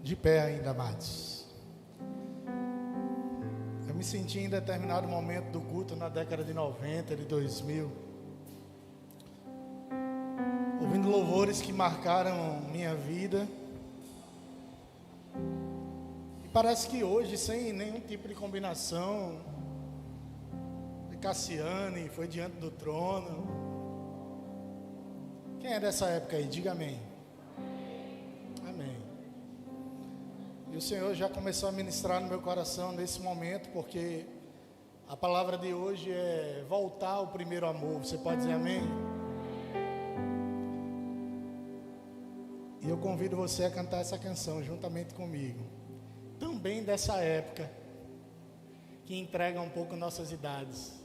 De pé ainda, amados. Eu me senti em determinado momento do culto na década de 90, de 2000, ouvindo louvores que marcaram minha vida. E parece que hoje, sem nenhum tipo de combinação, Cassiane foi diante do trono. Quem é dessa época aí? Diga amém. Amém. E o Senhor já começou a ministrar no meu coração nesse momento, porque a palavra de hoje é voltar ao primeiro amor. Você pode dizer amém? E eu convido você a cantar essa canção juntamente comigo. Também dessa época, que entrega um pouco nossas idades.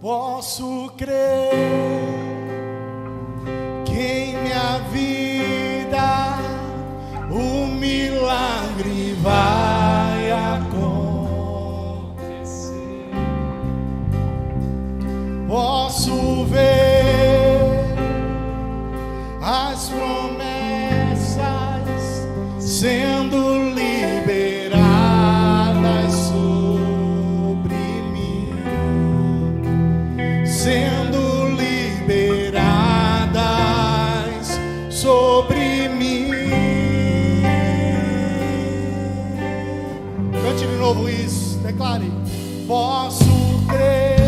Posso crer que em minha vida o milagre vai acontecer. Posso ver as promessas sendo liberadas sobre mim, sendo liberadas sobre mim. Cante de novo isso, declare. Posso crer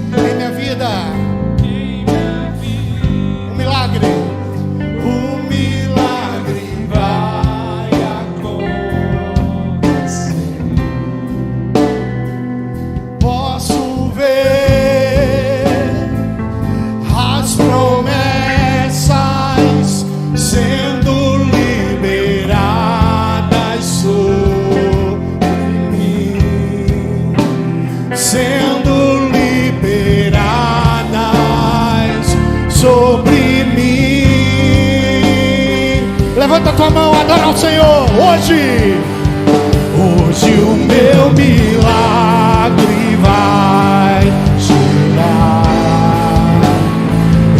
em minha vida, um milagre. O milagre vai acontecer. Posso ver as promessas sendo liberadas sobre mim, sendo liberadas sobre mim. Levanta a tua mão, adora ao Senhor. Hoje o meu milagre vai chegar.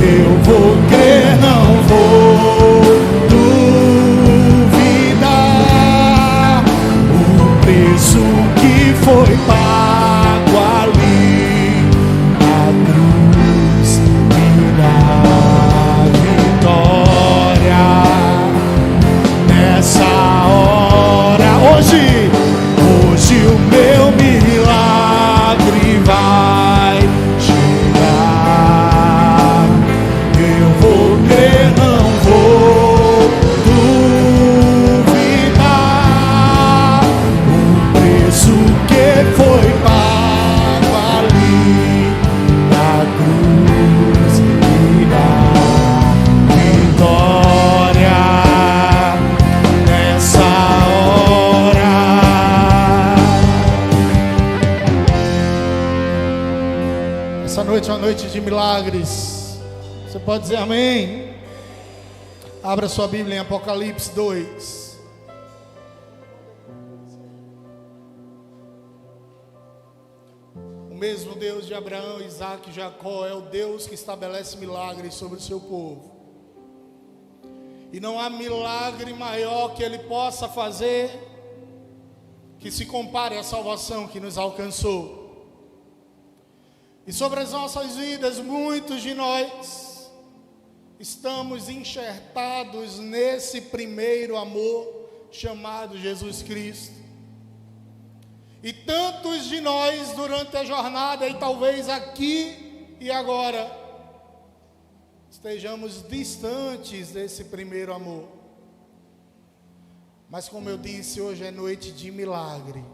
Eu vou crer, não vou duvidar. O preço que foi pago ali na cruz me dá vitória nessa hora. Hoje o meu milagre vai chegar. Eu vou crer, não vou duvidar. O preço que foi pago ali na cruz me dá vitória nessa hora. Essa noite é uma noite de milagres. Você pode dizer amém? Abra sua Bíblia em Apocalipse 2. O mesmo Deus de Abraão, Isaac e Jacó é o Deus que estabelece milagres sobre o seu povo. E não há milagre maior que Ele possa fazer que se compare à salvação que nos alcançou. E sobre as nossas vidas, muitos de nós estamos enxertados nesse primeiro amor chamado Jesus Cristo. E tantos de nós durante a jornada, e talvez aqui e agora, estejamos distantes desse primeiro amor. Mas como eu disse, hoje é noite de milagre.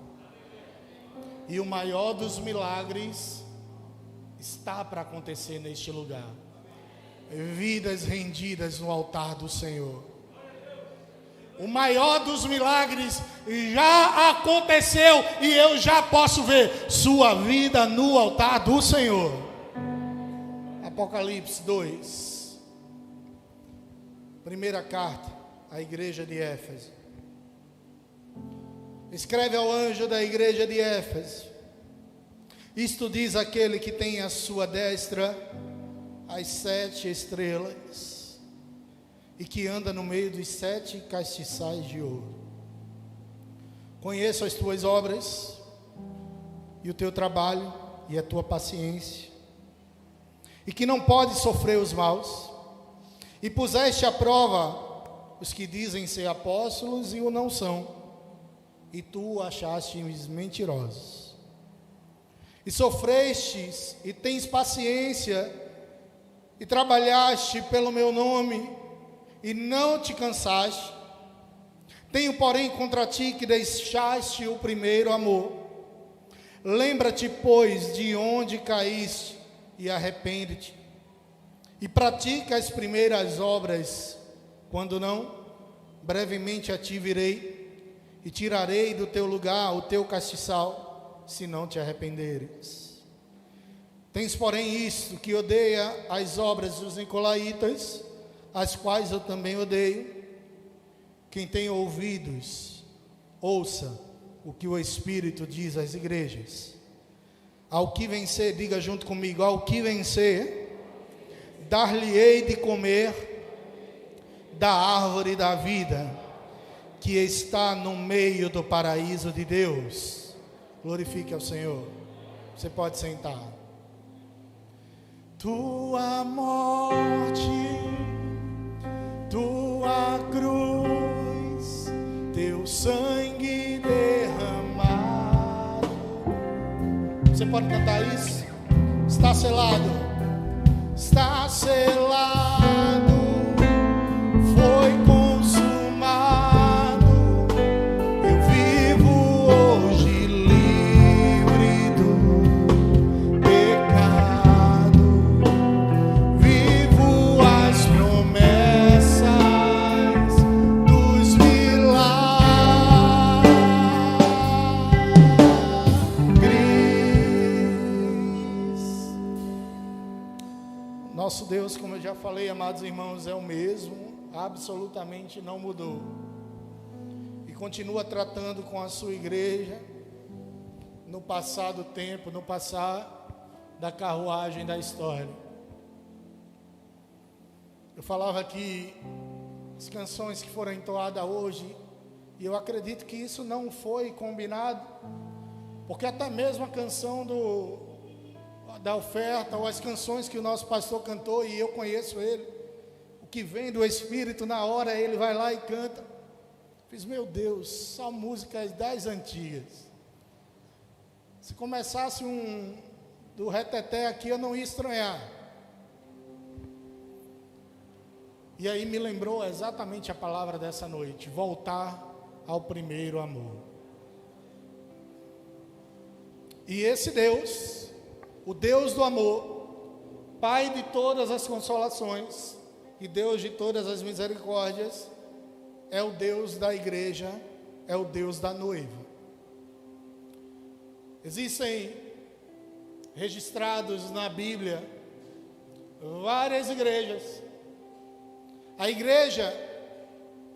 E o maior dos milagres está para acontecer neste lugar. Vidas rendidas no altar do Senhor. O maior dos milagres já aconteceu e eu já posso ver sua vida no altar do Senhor. Apocalipse 2. Primeira carta à igreja de Éfeso. Escreve ao anjo da igreja de Éfeso: isto diz aquele que tem à sua destra as 7 estrelas e que anda no meio dos 7 castiçais de ouro. Conheço as tuas obras e o teu trabalho e a tua paciência, e que não podes sofrer os maus, e puseste à prova os que dizem ser apóstolos e o não são, e tu achastes mentirosos. E sofrestes e tens paciência, e trabalhaste pelo meu nome, e não te cansaste. Tenho, porém, contra ti que deixaste o primeiro amor. Lembra-te, pois, de onde caíste, e arrepende-te, e pratica as primeiras obras. Quando não, brevemente a ti virei, e tirarei do teu lugar o teu castiçal, se não te arrependeres. Tens, porém, isto, que odeia as obras dos nicolaítas, as quais eu também odeio. Quem tem ouvidos, ouça o que o Espírito diz às igrejas. Ao que vencer, diga junto comigo, ao que vencer, dar-lhe-ei de comer da árvore da vida, que está no meio do paraíso de Deus. Glorifique ao Senhor. Você pode sentar. Tua morte, tua cruz, teu sangue derramado. Você pode cantar isso? Está selado, está selado, foi consumado. Eu vivo hoje livre do pecado, vivo as promessas dos milagres. Nosso Deus, como eu já falei, amados irmãos, é o mesmo, absolutamente não mudou, e continua tratando com a sua igreja no passar do tempo, no passar da carruagem da história. Eu falava que as canções que foram entoadas hoje, e eu acredito que isso não foi combinado, porque até mesmo a canção da oferta, ou as canções que o nosso pastor cantou, e eu conheço ele, o que vem do Espírito, na hora ele vai lá e canta. Fiz, meu Deus, só músicas das antigas. Se começasse do reteté aqui, eu não ia estranhar. E aí me lembrou exatamente a palavra dessa noite: voltar ao primeiro amor. E esse Deus, o Deus do amor, Pai de todas as consolações e Deus de todas as misericórdias, é o Deus da igreja, é o Deus da noiva. Existem registrados na Bíblia várias igrejas. A igreja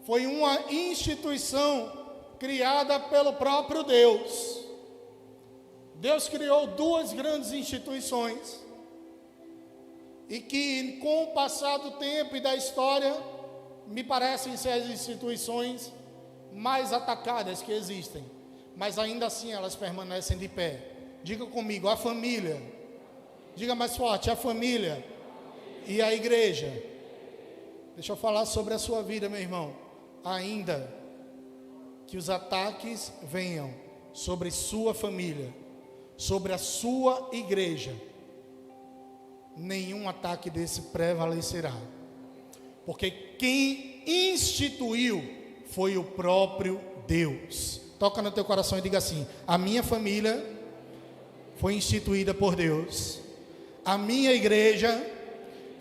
foi uma instituição criada pelo próprio Deus. Deus criou duas grandes instituições, e que com o passar do tempo e da história, me parecem ser as instituições mais atacadas que existem, mas ainda assim elas permanecem de pé. Diga comigo, a família. Diga mais forte, a família e a igreja. Deixa eu falar sobre a sua vida, meu irmão. Ainda que os ataques venham sobre sua família, sobre a sua igreja, nenhum ataque desse prevalecerá, porque quem instituiu foi o próprio Deus. Toca no teu coração e diga assim: a minha família foi instituída por Deus, a minha igreja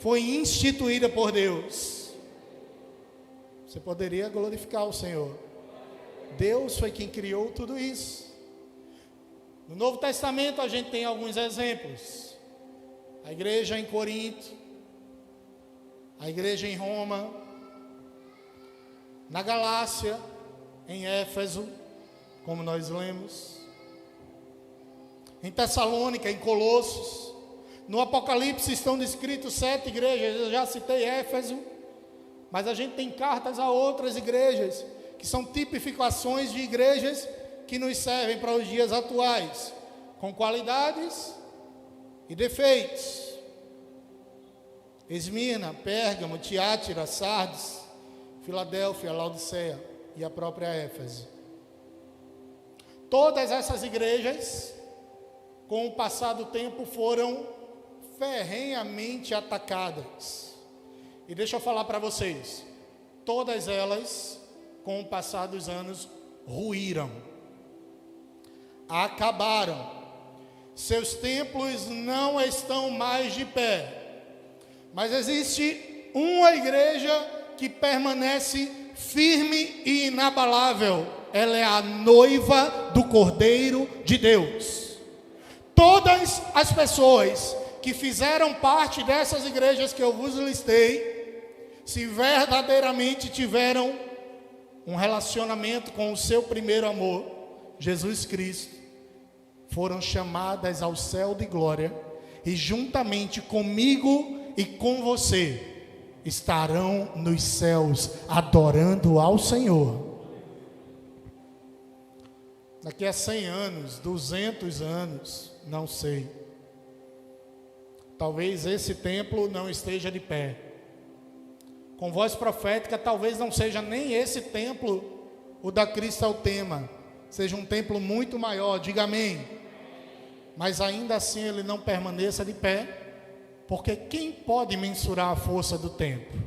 foi instituída por Deus. Você poderia glorificar o Senhor. Deus foi quem criou tudo isso. No Novo Testamento a gente tem alguns exemplos: a igreja em Corinto, a igreja em Roma, na Galácia, em Éfeso, como nós lemos, em Tessalônica, em Colossos. No Apocalipse estão descritos 7 igrejas. Eu já citei Éfeso, Mas a gente tem cartas a outras igrejas, que são tipificações de igrejas que nos servem para os dias atuais, com qualidades e defeitos. Esmirna, Pérgamo, Tiátira, Sardes, Filadélfia, Laodiceia e a própria Éfeso. Todas essas igrejas, com o passar do tempo, foram ferrenhamente atacadas. E deixa eu falar para vocês, todas elas, com o passar dos anos, ruíram, acabaram. Seus templos não estão mais de pé. Mas existe uma igreja que permanece firme e inabalável. Ela é a noiva do Cordeiro de Deus. Todas as pessoas que fizeram parte dessas igrejas que eu vos listei, se verdadeiramente tiveram um relacionamento com o seu primeiro amor, Jesus Cristo, foram chamadas ao céu de glória, e juntamente comigo e com você estarão nos céus adorando ao Senhor. Daqui a 100 anos, 200 anos, não sei, talvez esse templo não esteja de pé. Com voz profética, talvez não seja nem esse templo o da Cristo é o tema, seja um templo muito maior, diga amém. Mas ainda assim ele não permaneça de pé, porque quem pode mensurar a força do tempo?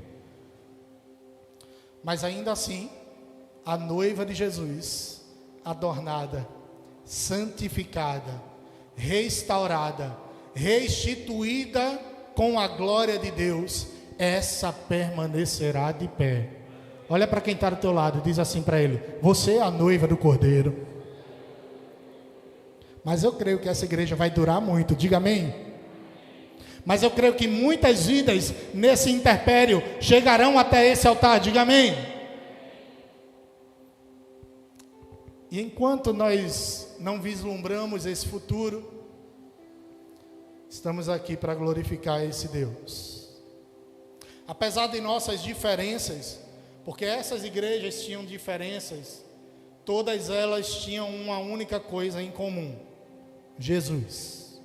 Mas ainda assim, a noiva de Jesus, adornada, santificada, restaurada, restituída com a glória de Deus, essa permanecerá de pé. Olha para quem está do teu lado, diz assim para ele: você é a noiva do Cordeiro. Mas eu creio que essa igreja vai durar muito, diga amém. Mas eu creio que muitas vidas nesse interpério chegarão até esse altar, diga amém. E enquanto nós não vislumbramos esse futuro, estamos aqui para glorificar esse Deus. Apesar de nossas diferenças, porque essas igrejas tinham diferenças, todas elas tinham uma única coisa em comum: Jesus.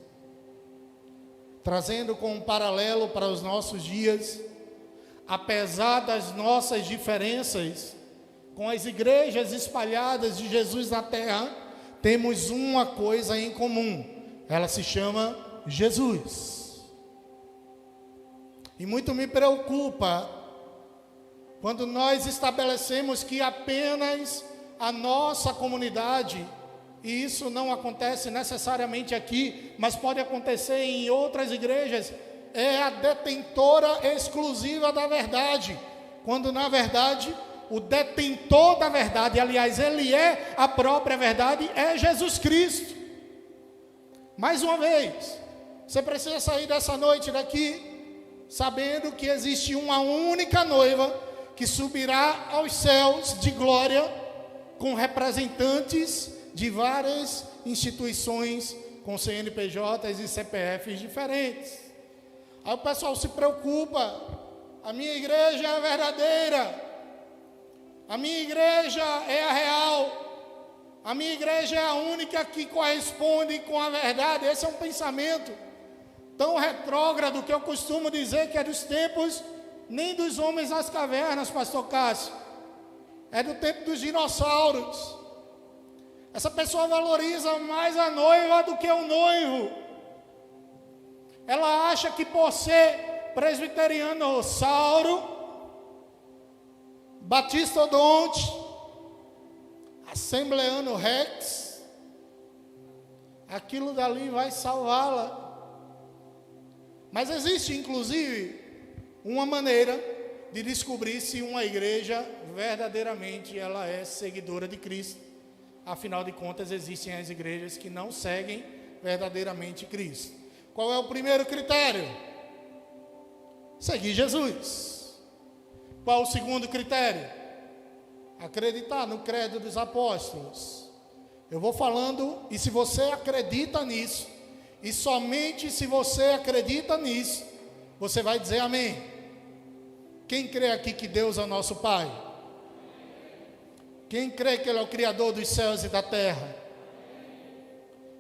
Trazendo com um paralelo para os nossos dias, apesar das nossas diferenças, com as igrejas espalhadas de Jesus na terra, temos uma coisa em comum: ela se chama Jesus. E muito me preocupa quando nós estabelecemos que apenas a nossa comunidade, e isso não acontece necessariamente aqui, mas pode acontecer em outras igrejas, é a detentora exclusiva da verdade, quando na verdade o detentor da verdade, aliás, ele é a própria verdade, é Jesus Cristo. Mais uma vez, você precisa sair dessa noite daqui sabendo que existe uma única noiva que subirá aos céus de glória com representantes de várias instituições com CNPJs e CPFs diferentes. Aí o pessoal se preocupa: a minha igreja é a verdadeira, a minha igreja é a real, a minha igreja é a única que corresponde com a verdade. Esse é um pensamento tão retrógrado que eu costumo dizer que é dos tempos nem dos homens das cavernas, pastor Cássio, é do tempo dos dinossauros. Essa pessoa valoriza mais a noiva do que o noivo. Ela acha que por ser presbiteriano-sauro, batista-odonte, assembleano-rex, aquilo dali vai salvá-la. Mas existe, inclusive, uma maneira de descobrir se uma igreja verdadeiramente ela é seguidora de Cristo. Afinal de contas, existem as igrejas que não seguem verdadeiramente Cristo. Qual é o primeiro critério? Seguir Jesus. Qual o segundo critério? Acreditar no credo dos apóstolos. Eu vou falando, e se você acredita nisso, e somente se você acredita nisso, você vai dizer amém. Quem crê aqui que Deus é o nosso Pai? Quem crê que Ele é o Criador dos céus e da terra?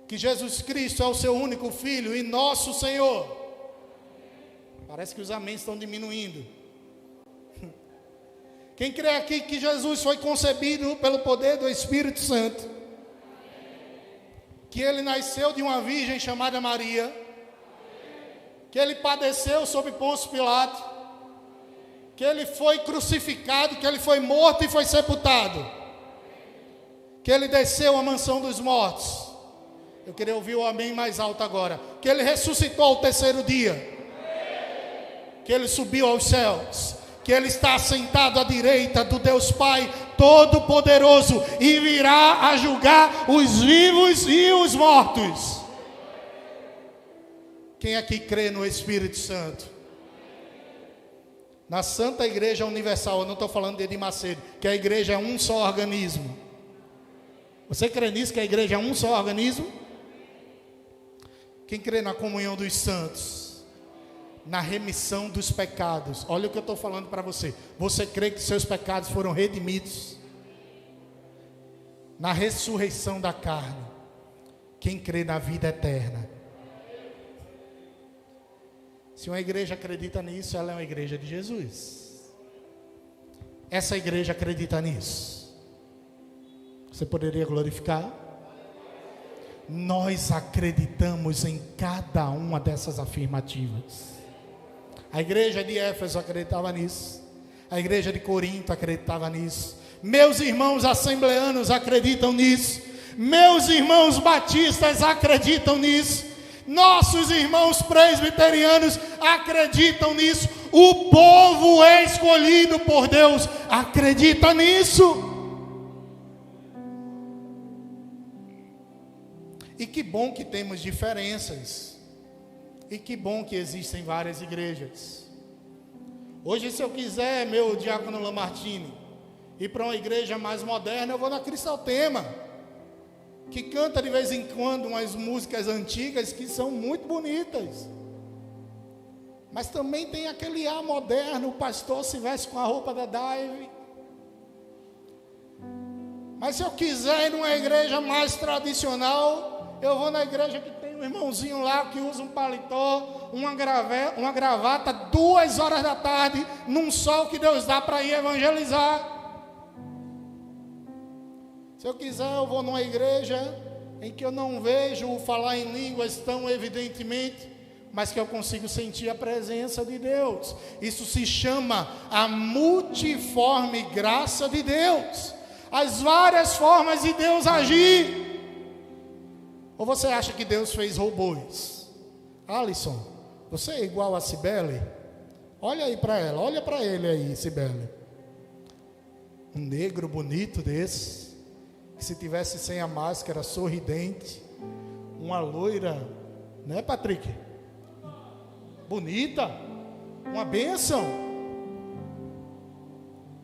Que Jesus Cristo é o seu único Filho e nosso Senhor? Parece que os amém estão diminuindo. Quem crê aqui que Jesus foi concebido pelo poder do Espírito Santo? Que Ele nasceu de uma virgem chamada Maria? Que Ele padeceu sob Pôncio Pilato? Que Ele foi crucificado, que Ele foi morto e foi sepultado? Que Ele desceu à mansão dos mortos? Eu queria ouvir o amém mais alto agora. Que Ele ressuscitou ao terceiro dia? Que Ele subiu aos céus, que Ele está assentado à direita do Deus Pai Todo-Poderoso e virá a julgar os vivos e os mortos. Quem aqui crê no Espírito Santo? Na Santa Igreja Universal, eu não estou falando de Edir Macedo, que a igreja é um só organismo. Você crê nisso, que a igreja é um só organismo? Quem crê na comunhão dos santos? Na remissão dos pecados. Olha o que eu estou falando para você. Você crê que seus pecados foram redimidos? Na ressurreição da carne. Quem crê na vida eterna? Se uma igreja acredita nisso, ela é uma igreja de Jesus. Essa igreja acredita nisso. Você poderia glorificar? Nós acreditamos em cada uma dessas afirmativas. A igreja de Éfeso acreditava nisso. A igreja de Corinto acreditava nisso. Meus irmãos assembleanos acreditam nisso. Meus irmãos batistas acreditam nisso. Nossos irmãos presbiterianos acreditam nisso. O povo escolhido por Deus acredita nisso. E que bom que temos diferenças. E que bom que existem várias igrejas. Hoje, se eu quiser, meu diácono Lamartine, ir para uma igreja mais moderna, eu vou na Cristaltema, que canta de vez em quando umas músicas antigas que são muito bonitas. Mas também tem aquele ar moderno, o pastor se veste com a roupa da Dive. Mas se eu quiser ir numa igreja mais tradicional, eu vou na igreja que tem um irmãozinho lá que usa um paletó, uma gravata, 2 horas da tarde, num sol que Deus dá para ir evangelizar. Se eu quiser, eu vou numa igreja em que eu não vejo o falar em línguas tão evidentemente, mas que eu consigo sentir a presença de Deus. Isso se chama a multiforme graça de Deus. As várias formas de Deus agir. Ou você acha que Deus fez robôs? Alisson, você é igual a Cibele? Olha aí para ela, olha para ele aí, Cibele. Um negro bonito desse, que se tivesse sem a máscara, sorridente. Uma loira, né, Patrick? Bonita, uma bênção.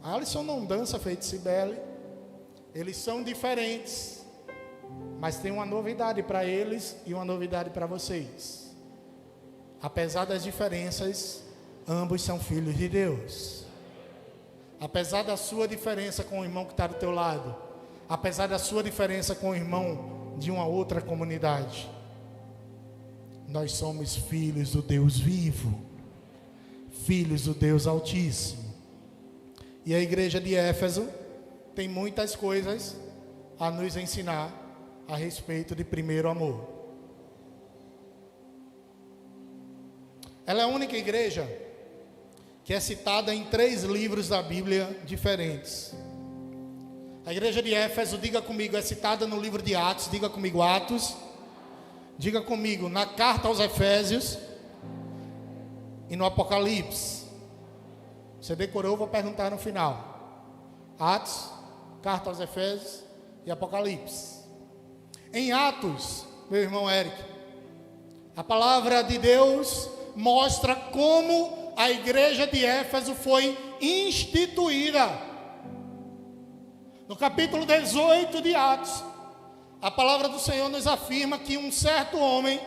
Alisson não dança feito Cibele. Eles são diferentes, mas tem uma novidade para eles e uma novidade para vocês. Apesar das diferenças, ambos são filhos de Deus. Apesar da sua diferença com o irmão que está do teu lado, apesar da sua diferença com o irmão de uma outra comunidade, nós somos filhos do Deus vivo, filhos do Deus Altíssimo. E a igreja de Éfeso tem muitas coisas a nos ensinar a respeito de primeiro amor. Ela é a única igreja que é citada em 3 livros da Bíblia diferentes. A igreja de Éfeso, diga comigo, é citada no livro de Atos. Diga comigo, Atos. Diga comigo, na carta aos Efésios e no Apocalipse. Você decorou, eu vou perguntar no final. Atos, carta aos Efésios e Apocalipse. Em Atos, meu irmão Eric, a palavra de Deus mostra como a igreja de Éfeso foi instituída. No capítulo 18 de Atos, a palavra do Senhor nos afirma que um certo homem,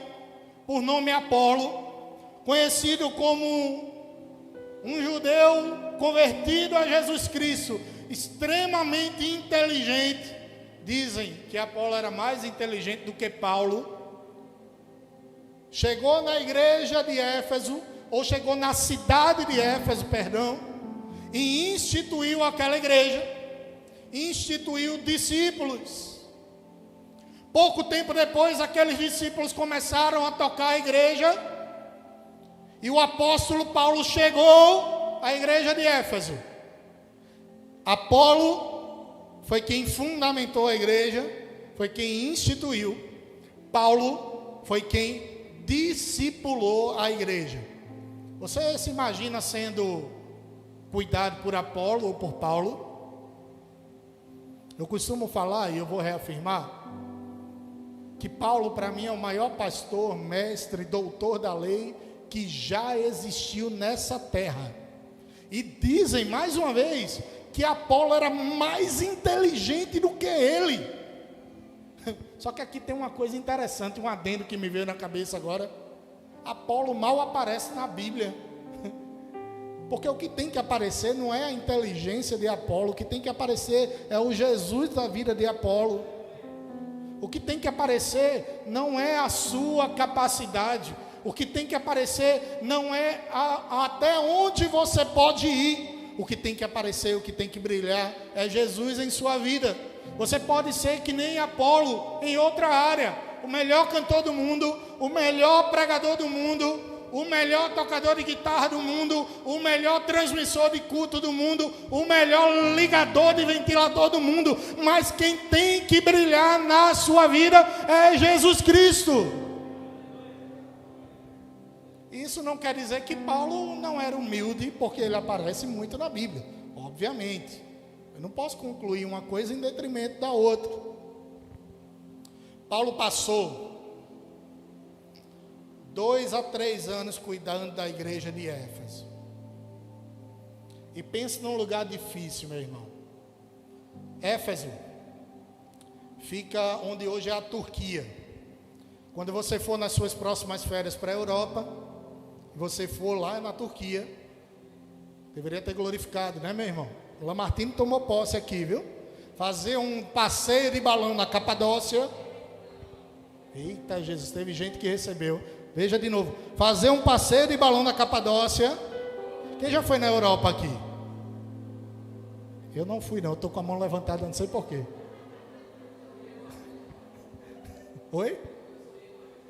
por nome Apolo, conhecido como um judeu convertido a Jesus Cristo, extremamente inteligente. Dizem que Apolo era mais inteligente do que Paulo. Chegou na igreja de Éfeso, ou chegou na cidade de Éfeso, perdão, e instituiu aquela igreja, instituiu discípulos. Pouco tempo depois, aqueles discípulos começaram a tocar a igreja, e o apóstolo Paulo chegou à igreja de Éfeso. Apolo foi quem fundamentou a igreja, foi quem instituiu. Paulo foi quem discipulou a igreja. Você se imagina sendo cuidado por Apolo ou por Paulo? Eu costumo falar, e eu vou reafirmar, que Paulo para mim é o maior pastor, mestre, doutor da lei que já existiu nessa terra. E dizem mais uma vez que Apolo era mais inteligente do que ele. Só que aqui tem uma coisa interessante, um adendo que me veio na cabeça agora. Apolo mal aparece na Bíblia. Porque o que tem que aparecer não é a inteligência de Apolo, o que tem que aparecer é o Jesus da vida de Apolo. O que tem que aparecer não é a sua capacidade, o que tem que aparecer não é até onde você pode ir. O que tem que aparecer, o que tem que brilhar é Jesus em sua vida. Você pode ser que nem Apolo em outra área, o melhor cantor do mundo, o melhor pregador do mundo, o melhor tocador de guitarra do mundo, o melhor transmissor de culto do mundo, o melhor ligador de ventilador do mundo, mas quem tem que brilhar na sua vida é Jesus Cristo. Isso não quer dizer que Paulo não era humilde, porque ele aparece muito na Bíblia, obviamente. Eu não posso concluir uma coisa em detrimento da outra. Paulo passou 2 a 3 anos cuidando da igreja de Éfeso. E pense num lugar difícil, meu irmão. Éfeso fica onde hoje é a Turquia. Quando você for nas suas próximas férias para a Europa, você for lá na Turquia, deveria ter glorificado, né, meu irmão? O Lamartine tomou posse aqui, viu? Fazer um passeio de balão na Capadócia. Eita Jesus, teve gente que recebeu. Veja de novo. Fazer um passeio de balão na Capadócia. Quem já foi na Europa aqui? Eu não fui não, eu estou com a mão levantada, não sei porquê. Oi?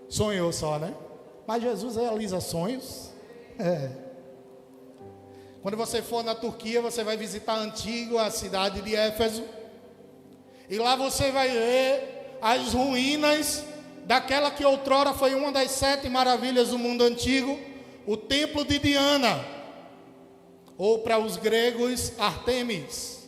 Sonhou só, né? Mas Jesus realiza sonhos. Quando você for na Turquia, você vai visitar a antiga cidade de Éfeso. E lá você vai ver as ruínas daquela que outrora foi uma das 7 maravilhas do mundo antigo, o templo de Diana, ou para os gregos, Artemis.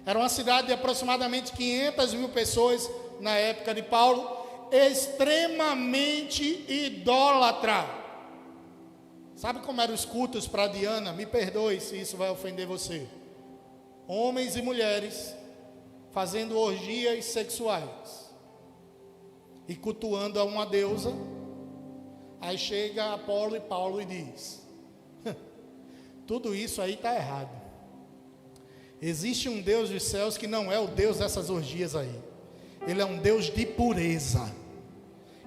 Era uma cidade de aproximadamente 500 mil pessoas na época de Paulo, extremamente idólatra. Sabe como eram os cultos para Diana? Me perdoe se isso vai ofender você. Homens e mulheres fazendo orgias sexuais e cultuando a uma deusa. Aí chega Apolo e Paulo e diz: tudo isso aí está errado. Existe um Deus dos céus que não é o Deus dessas orgias aí. Ele é um Deus de pureza.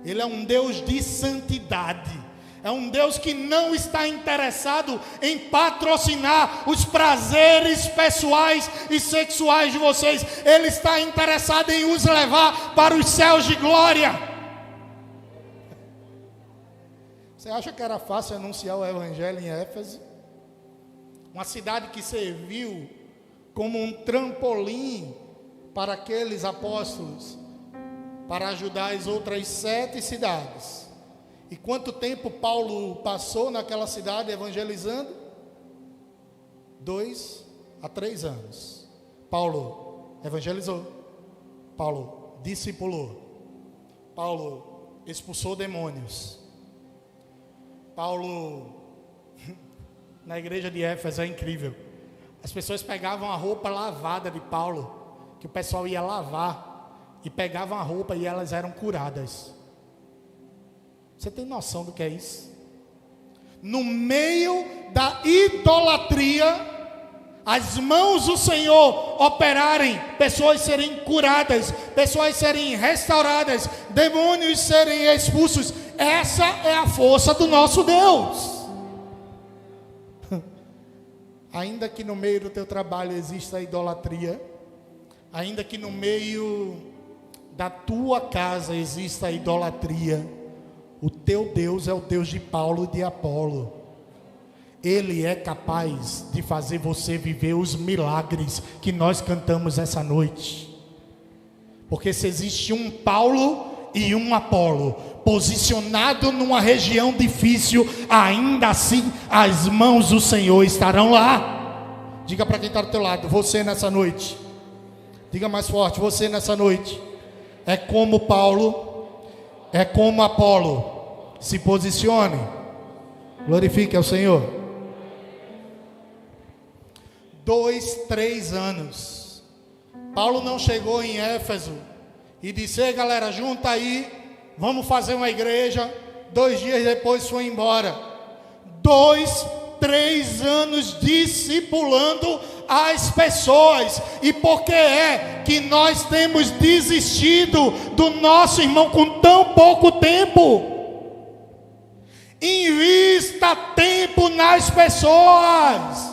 Ele é um Deus de santidade. É um Deus que não está interessado em patrocinar os prazeres pessoais e sexuais de vocês. Ele está interessado em os levar para os céus de glória. Você acha que era fácil anunciar o evangelho em Éfeso? Uma cidade que serviu como um trampolim para aqueles apóstolos, para ajudar as outras 7 cidades. E quanto tempo Paulo passou naquela cidade evangelizando? 2 a 3 anos. Paulo evangelizou. Paulo discipulou. Paulo expulsou demônios. Paulo, na igreja de Éfeso, é incrível. As pessoas pegavam a roupa lavada de Paulo, que o pessoal ia lavar, e pegavam a roupa e elas eram curadas. Você tem noção do que é isso? no meio da idolatria, as mãos do Senhor operarem, pessoas serem curadas, pessoas serem restauradas, demônios serem expulsos. Essa é a força do nosso Deus. Ainda que no meio do teu trabalho exista a idolatria, ainda que no meio da tua casa exista a idolatria, o teu Deus é o Deus de Paulo e de Apolo. Ele é capaz de fazer você viver os milagres que nós cantamos essa noite. Porque se existe um Paulo e um Apolo posicionado numa região difícil, ainda assim as mãos do Senhor estarão lá. Diga para quem está do teu lado: você nessa noite, diga mais forte, você nessa noite é como Paulo, é como Apolo. Se posicione, glorifique ao Senhor. 2, 3 anos, Paulo não chegou em Éfeso e disse: ei galera, junta aí, vamos fazer uma igreja. 2 dias depois foi embora. 2, 3 anos discipulando as pessoas. E por que é que nós temos desistido do nosso irmão com tão pouco tempo? Invista tempo nas pessoas.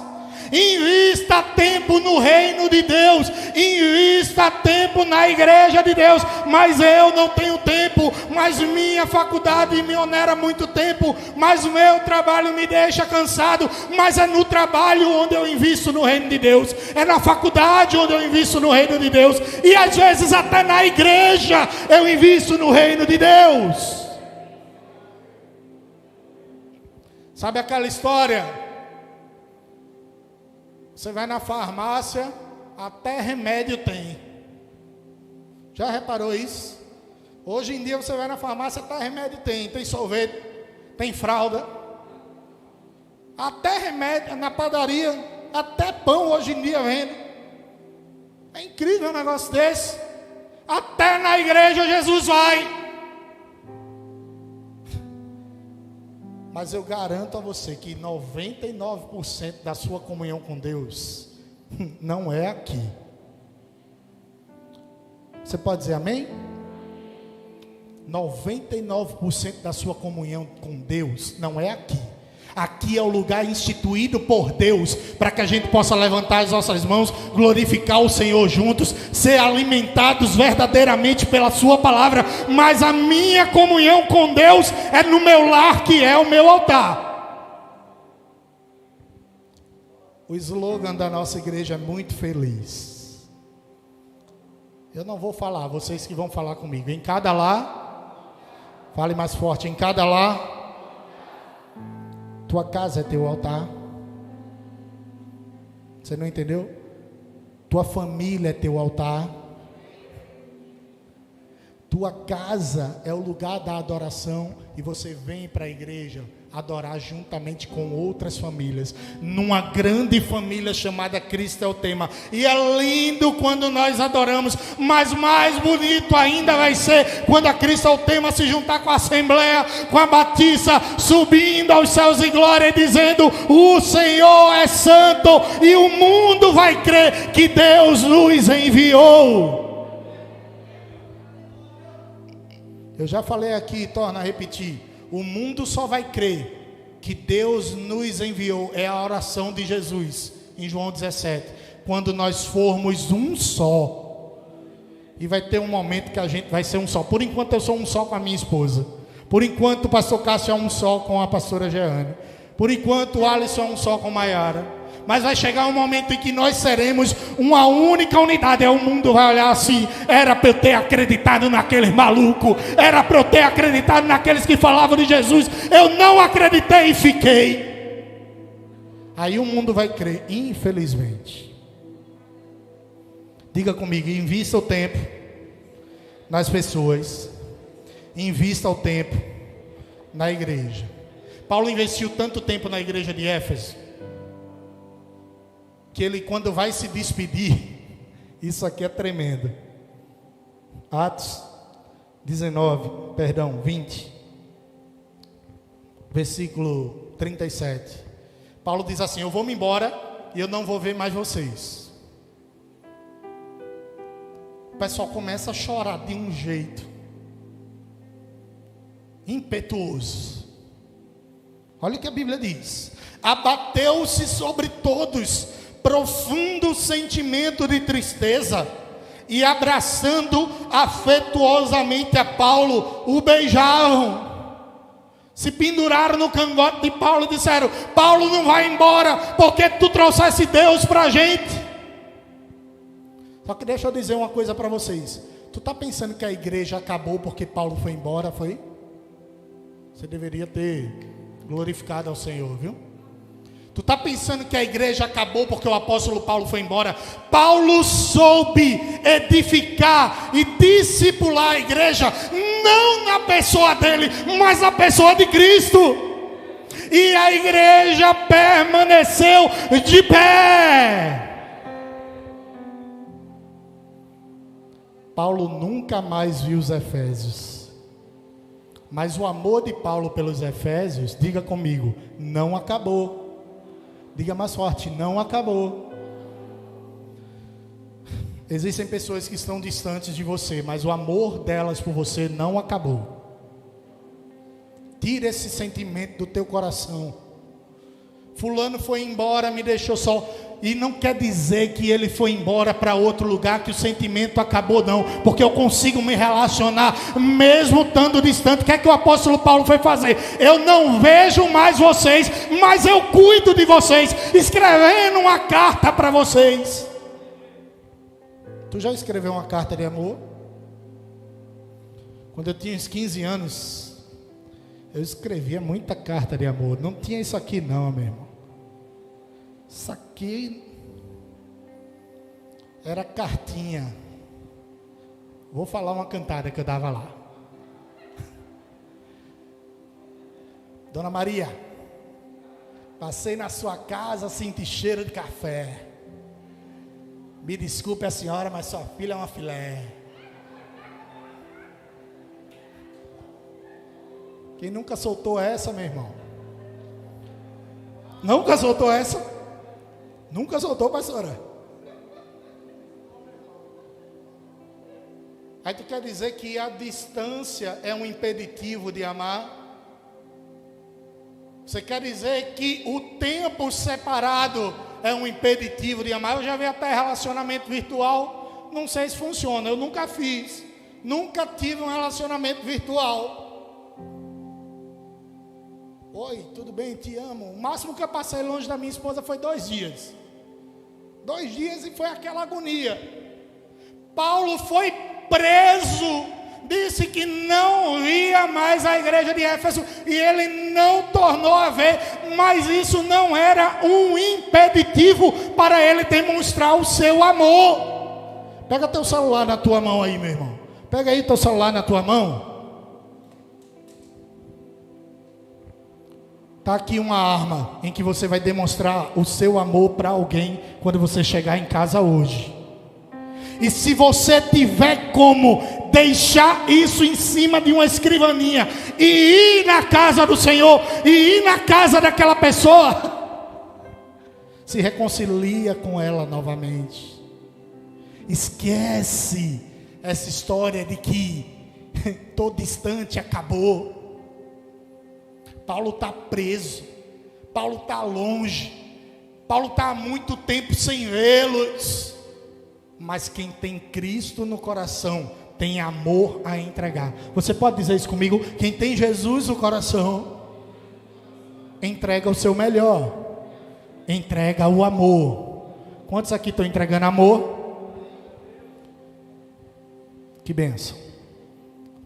Invista tempo no reino de Deus, invista tempo na igreja de Deus. Mas eu não tenho tempo, mas minha faculdade me onera muito tempo, mas o meu trabalho me deixa cansado. Mas é no trabalho onde eu invisto no reino de Deus, é na faculdade onde eu invisto no reino de Deus, e às vezes até na igreja eu invisto no reino de Deus. Sabe aquela história? Você vai na farmácia, até remédio tem. Já reparou isso? Hoje em dia você vai na farmácia, até remédio tem. Tem sorvete, tem fralda. Até remédio, na padaria, até pão hoje em dia vende. É incrível um negócio desse. Até na igreja Jesus vai. Mas eu garanto a você que 99% da sua comunhão com Deus não é aqui. Você pode dizer amém? 99% da sua comunhão com Deus não é aqui. Aqui é o lugar instituído por Deus, para que a gente possa levantar as nossas mãos, glorificar o Senhor juntos, ser alimentados verdadeiramente pela sua palavra. Mas a minha comunhão com Deus é no meu lar, que é o meu altar. O slogan da nossa igreja é muito feliz. Eu não vou falar, vocês que vão falar comigo. Em cada lar, fale mais forte, em cada lar, tua casa é teu altar. Você não entendeu? Tua família é teu altar. Tua casa é o lugar da adoração. E você vem para a igreja adorar juntamente com outras famílias, numa grande família chamada Cristo é o tema. E é lindo quando nós adoramos, mas mais bonito ainda vai ser quando a Cristo é o tema se juntar com a Assembleia, com a Batista, subindo aos céus em glória e dizendo: o Senhor é santo, e o mundo vai crer que Deus nos enviou. Eu já falei aqui e torno a repetir: o mundo só vai crer que Deus nos enviou. É a oração de Jesus em João 17, quando nós formos um só. E vai ter um momento que a gente vai ser um só. Por enquanto eu sou um só com a minha esposa. Por enquanto o pastor Cássio é um só com a pastora Jeane. Por enquanto o Alisson é um só com Maiara. Mas vai chegar um momento em que nós seremos uma única unidade. Aí o mundo vai olhar assim: era para eu ter acreditado naqueles malucos, era para eu ter acreditado naqueles que falavam de Jesus. Eu não acreditei e fiquei. Aí o mundo vai crer, infelizmente. Diga comigo: invista o tempo nas pessoas, invista o tempo na igreja. Paulo investiu tanto tempo na igreja de Éfeso, que ele, quando vai se despedir, isso aqui é tremendo. Atos 20. versículo 37. Paulo diz assim: eu vou me embora e eu não vou ver mais vocês. O pessoal começa a chorar de um jeito impetuoso. Olha o que a Bíblia diz: abateu-se sobre todos profundo sentimento de tristeza, e abraçando afetuosamente a Paulo, o beijaram. Se penduraram no cangote de Paulo e disseram: Paulo não vai embora, porque tu trouxesse Deus para a gente. Só que deixa eu dizer uma coisa para vocês. Tu está pensando que a igreja acabou porque Paulo foi embora, foi? Você deveria ter glorificado ao Senhor, viu? Tu está pensando que a igreja acabou porque o apóstolo Paulo foi embora? Paulo soube edificar e discipular a igreja, não na pessoa dele, mas na pessoa de Cristo. E a igreja permaneceu de pé. Paulo nunca mais viu os Efésios. Mas o amor de Paulo pelos Efésios, diga comigo, não acabou. Diga mais forte: não acabou. Existem pessoas que estão distantes de você, mas o amor delas por você não acabou. Tira esse sentimento do teu coração. Fulano foi embora, me deixou só. E não quer dizer que ele foi embora para outro lugar, que o sentimento acabou, não. Porque eu consigo me relacionar, mesmo estando distante. O que é que o apóstolo Paulo foi fazer? Eu não vejo mais vocês, mas eu cuido de vocês, escrevendo uma carta para vocês. Tu já escreveu uma carta de amor? Quando eu tinha uns 15 anos, eu escrevia muita carta de amor. Não tinha isso aqui não, meu irmão. Isso aqui era cartinha. Vou falar uma cantada que eu dava lá. Dona Maria, passei na sua casa, senti cheiro de café. Me desculpe a senhora, mas sua filha é uma filé. Quem nunca soltou essa, meu irmão? Nunca soltou essa? Nunca soltou, pastora? Aí tu quer dizer que a distância é um impeditivo de amar? Você quer dizer que o tempo separado é um impeditivo de amar? Eu já vi até relacionamento virtual. Não sei se funciona, eu nunca fiz. Nunca tive um relacionamento virtual. Oi, tudo bem? Te amo. O máximo que eu passei longe da minha esposa foi 2 dias. 2 dias e foi aquela agonia. Paulo foi preso, disse que não via mais a igreja de Éfeso e ele não tornou a ver, mas isso não era um impeditivo para ele demonstrar o seu amor. Pega teu celular na tua mão aí, meu irmão. Pega aí teu celular na tua mão. Está aqui uma arma em que você vai demonstrar o seu amor para alguém quando você chegar em casa hoje. E se você tiver como deixar isso em cima de uma escrivaninha e ir na casa do Senhor, e ir na casa daquela pessoa, se reconcilia com ela novamente. Esquece essa história de que tô distante, acabou. Paulo está preso, Paulo está longe, Paulo está há muito tempo sem vê-los. Mas quem tem Cristo no coração tem amor a entregar. Você pode dizer isso comigo? Quem tem Jesus no coração entrega o seu melhor, entrega o amor. Quantos aqui estão entregando amor? Que bênção.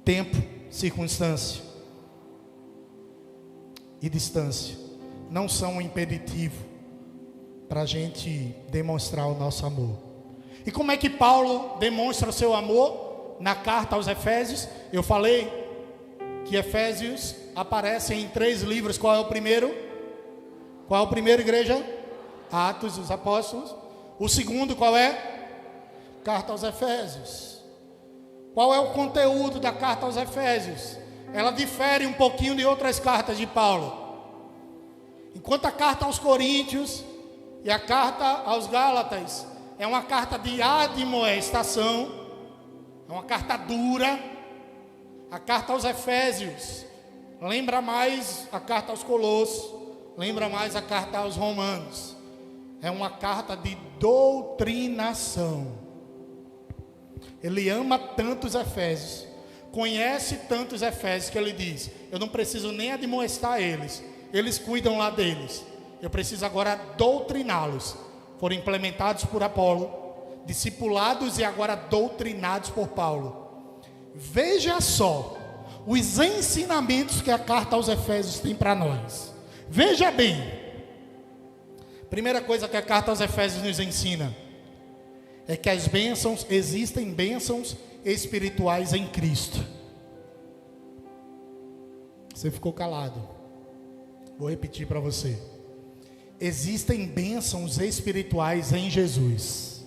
Tempo, circunstância e distância não são um impeditivo para a gente demonstrar o nosso amor. E como é que Paulo demonstra o seu amor na carta aos Efésios? Eu falei que Efésios aparece em 3 livros. Qual é o primeiro? Qual é o primeiro, igreja? Atos dos Apóstolos. O segundo qual é? Carta aos Efésios. Qual é o conteúdo da carta aos Efésios? Ela difere um pouquinho de outras cartas de Paulo. Enquanto a carta aos Coríntios e a carta aos Gálatas é uma carta de admoestação, é uma carta dura. A carta aos Efésios lembra mais a carta aos Colossos, lembra mais a carta aos Romanos. É uma carta de doutrinação. Ele ama tanto os Efésios, conhece tanto os Efésios, que ele diz: eu não preciso nem admoestar eles, eles cuidam lá deles. Eu preciso agora doutriná-los. Foram implementados por Apolo, discipulados e agora doutrinados por Paulo. Veja só os ensinamentos que a carta aos Efésios tem para nós. Veja bem. Primeira coisa que a carta aos Efésios nos ensina é que as bênçãos, existem bênçãos espirituais em Cristo. Você ficou calado. Vou repetir para você. Existem bênçãos espirituais em Jesus.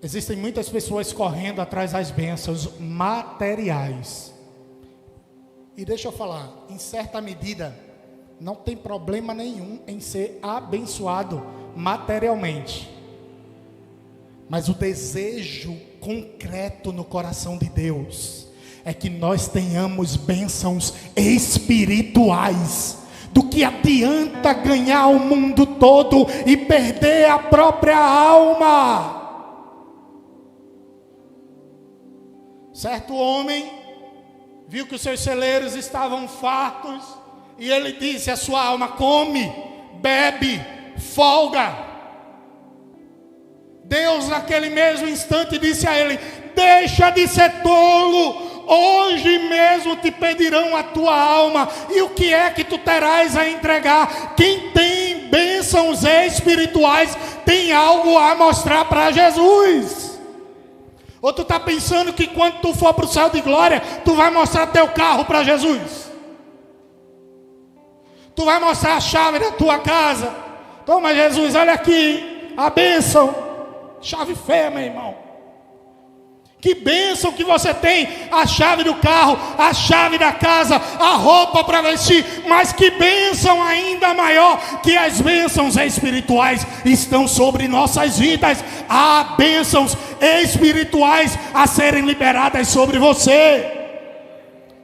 Existem muitas pessoas correndo atrás das bênçãos materiais. E deixa eu falar, em certa medida, não tem problema nenhum em ser abençoado materialmente. Mas o desejo concreto no coração de Deus é que nós tenhamos bênçãos espirituais. Do que adianta ganhar o mundo todo e perder a própria alma? Certo homem viu que os seus celeiros estavam fartos e ele disse à sua alma: come, bebe, folga. Deus naquele mesmo instante disse a ele: deixa de ser tolo, hoje mesmo te pedirão a tua alma, e o que é que tu terás a entregar? Quem tem bênçãos espirituais tem algo a mostrar para Jesus. Ou tu está pensando que quando tu for para o céu de glória, tu vai mostrar teu carro para Jesus? Tu vai mostrar a chave da tua casa? Toma, Jesus, olha aqui a bênção. Chave feia, meu irmão. Que bênção que você tem, a chave do carro, a chave da casa, a roupa para vestir. Mas que bênção ainda maior, que as bênçãos espirituais estão sobre nossas vidas. Há bênçãos espirituais a serem liberadas sobre você.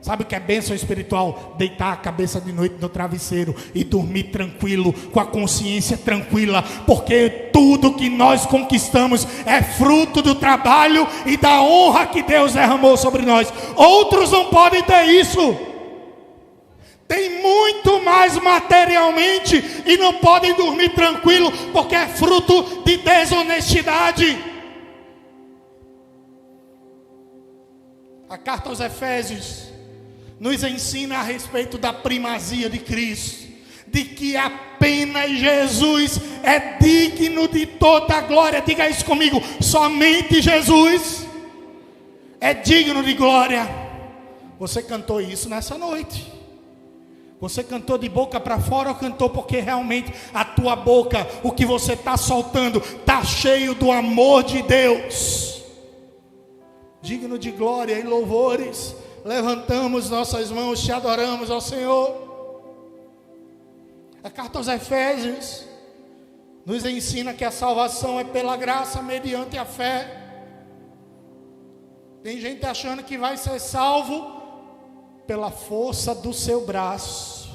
Sabe o que é bênção espiritual? Deitar a cabeça de noite no travesseiro e dormir tranquilo, com a consciência tranquila, porque tudo que nós conquistamos é fruto do trabalho e da honra que Deus derramou sobre nós. Outros não podem ter isso. Tem muito mais materialmente e não podem dormir tranquilo, porque é fruto de desonestidade. A carta aos Efésios nos ensina a respeito da primazia de Cristo, de que apenas Jesus é digno de toda a glória. Diga isso comigo: somente Jesus é digno de glória. Você cantou isso nessa noite? Você cantou de boca para fora ou cantou porque realmente a tua boca, o que você está soltando, está cheio do amor de Deus? Digno de glória e louvores. Levantamos nossas mãos, te adoramos ao Senhor. A carta aos Efésios nos ensina que a salvação é pela graça mediante a fé. Tem gente achando que vai ser salvo pela força do seu braço.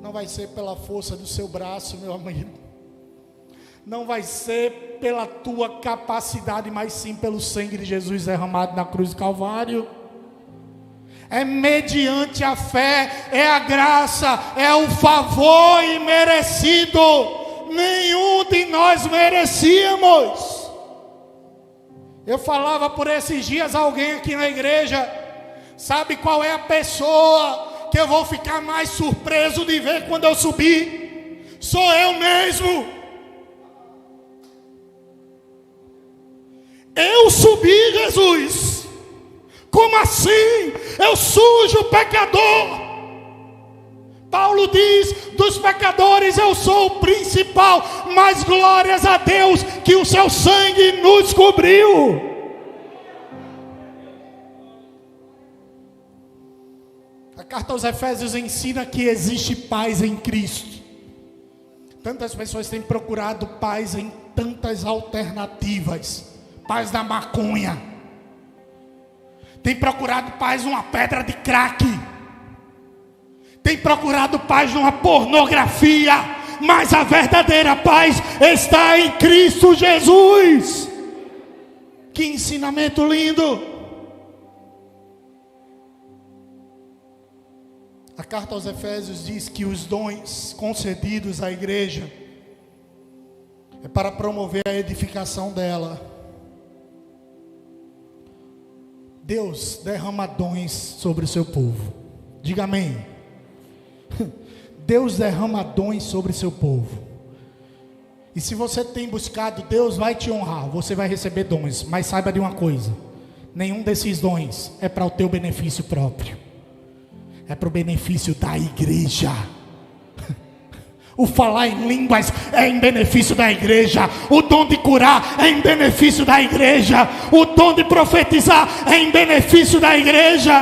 Não vai ser pela força do seu braço, meu amigo. Não vai ser pela tua capacidade, mas sim pelo sangue de Jesus derramado na cruz do Calvário. É mediante a fé, é a graça, é o favor imerecido. Nenhum de nós merecíamos. Eu falava por esses dias a alguém aqui na igreja: sabe qual é a pessoa que eu vou ficar mais surpreso de ver quando eu subir? Sou eu mesmo. Eu subi, Jesus. Como assim? Eu sujo pecador. Paulo diz: dos pecadores eu sou o principal, mas glórias a Deus que o seu sangue nos cobriu. carta aos Efésios ensina que existe paz em Cristo. Tantas pessoas têm procurado paz em tantas alternativas. Paz da maconha. Tem procurado paz numa pedra de crack. Tem procurado paz numa pornografia. Mas a verdadeira paz está em Cristo Jesus. Que ensinamento lindo. A carta aos Efésios diz que os dons concedidos à igreja é para promover a edificação dela. Deus derrama dons sobre o seu povo. Diga amém. Deus derrama dons sobre o seu povo. E se você tem buscado, Deus vai te honrar. Você vai receber dons. Mas saiba de uma coisa: nenhum desses dons é para o teu benefício próprio. É para o benefício da igreja. O falar em línguas é em benefício da igreja. O dom de curar é em benefício da igreja. O dom de profetizar é em benefício da igreja.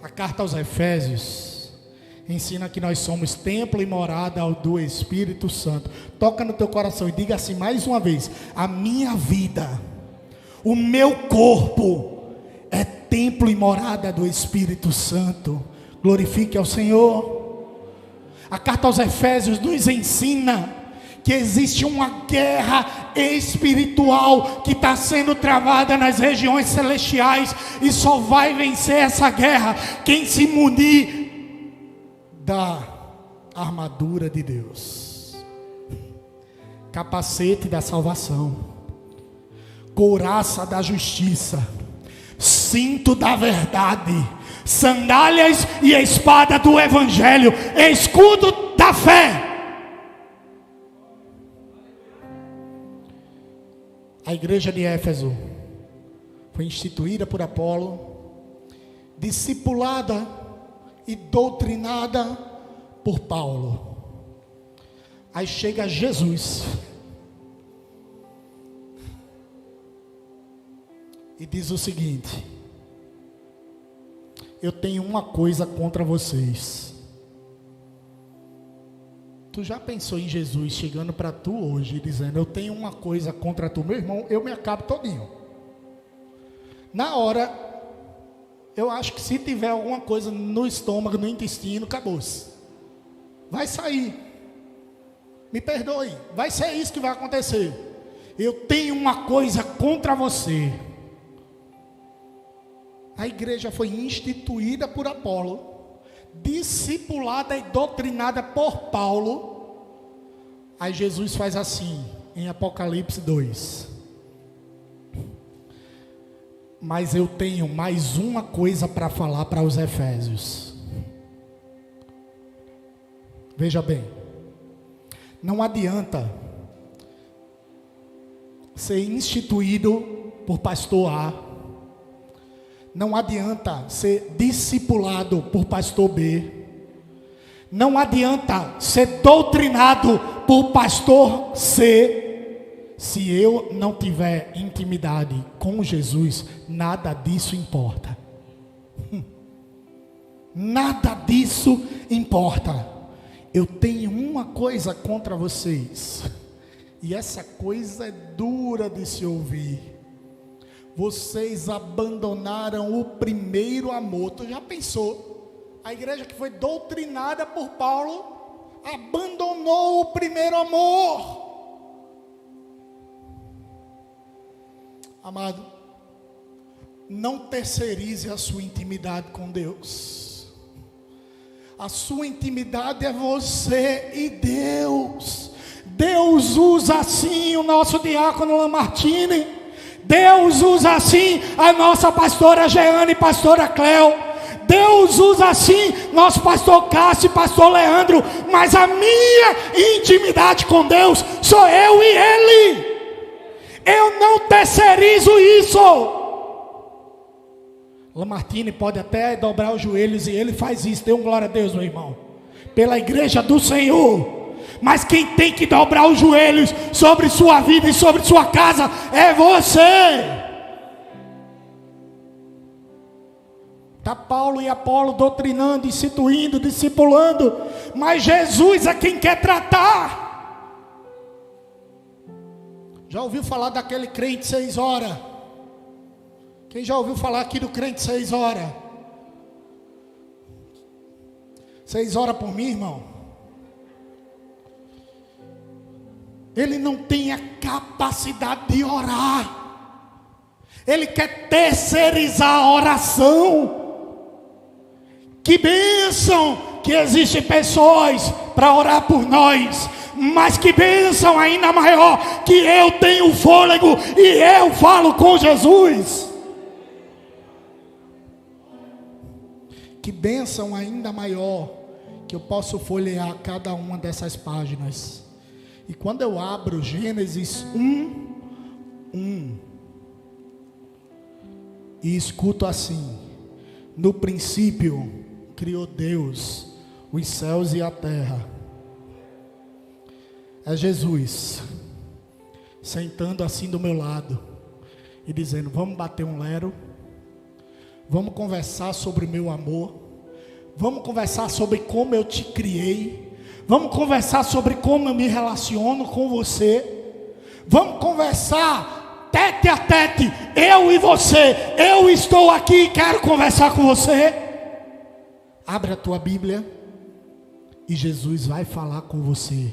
A carta aos Efésios ensina que nós somos templo e morada do Espírito Santo. Toca no teu coração e diga assim mais uma vez: a minha vida, o meu corpo é templo e morada do Espírito Santo. Glorifique ao Senhor. A carta aos Efésios nos ensina que existe uma guerra espiritual que está sendo travada nas regiões celestiais, e só vai vencer essa guerra quem se munir da armadura de Deus, capacete da salvação, couraça da justiça, cinto da verdade, sandálias e espada do evangelho, escudo da fé. A igreja de Éfeso foi instituída por Apolo, discipulada e doutrinada por Paulo. Aí chega Jesus e diz o seguinte: eu tenho uma coisa contra vocês. Tu já pensou em Jesus chegando para tu hoje e dizendo: eu tenho uma coisa contra tu? Meu irmão, eu me acabo todinho. Na hora, eu acho que se tiver alguma coisa no estômago, no intestino, acabou-se. Vai sair. Me perdoe, vai ser isso que vai acontecer. Eu tenho uma coisa contra você. A igreja foi instituída por Apolo, discipulada e doutrinada por Paulo. Aí Jesus faz assim, em Apocalipse 2: mas eu tenho mais uma coisa para falar para os Efésios. Veja bem, não adianta ser instituído por pastor A, não adianta ser discipulado por pastor B, não adianta ser doutrinado por pastor C, se eu não tiver intimidade com Jesus. Nada disso importa. Nada disso importa. Eu tenho uma coisa contra vocês, e essa coisa é dura de se ouvir. Vocês abandonaram o primeiro amor. Tu já pensou? A igreja que foi doutrinada por Paulo abandonou o primeiro amor. Amado, não terceirize a sua intimidade com Deus. A sua intimidade é você e Deus. Deus usa assim o nosso diácono Lamartine. Deus usa assim a nossa pastora Jeane e pastora Cleo. Deus usa assim nosso pastor Cássio e pastor Leandro. Mas a minha intimidade com Deus sou eu e Ele. Eu não terceirizo isso. Lamartine pode até dobrar os joelhos, e ele faz isso. Dê um glória a Deus, meu irmão, pela igreja do Senhor. Mas quem tem que dobrar os joelhos sobre sua vida e sobre sua casa é você. Está Paulo e Apolo doutrinando, instituindo, discipulando, mas Jesus é quem quer tratar. Já ouviu falar daquele crente 6 horas? Quem já ouviu falar aqui do crente 6 horas? 6 horas por mim, irmão. Ele não tem a capacidade de orar. Ele quer terceirizar a oração. Que bênção que existem pessoas para orar por nós. Mas que bênção ainda maior que eu tenho fôlego e eu falo com Jesus. Que bênção ainda maior que eu posso folhear cada uma dessas páginas. E quando eu abro Gênesis 1, e escuto assim: no princípio criou Deus os céus e a terra. É Jesus sentando assim do meu lado e dizendo: vamos bater um lero, vamos conversar sobre o meu amor, vamos conversar sobre como eu te criei, vamos conversar sobre como eu me relaciono com você, vamos conversar tete a tete, eu e você. Eu estou aqui e quero conversar com você. Abre a tua Bíblia e Jesus vai falar com você.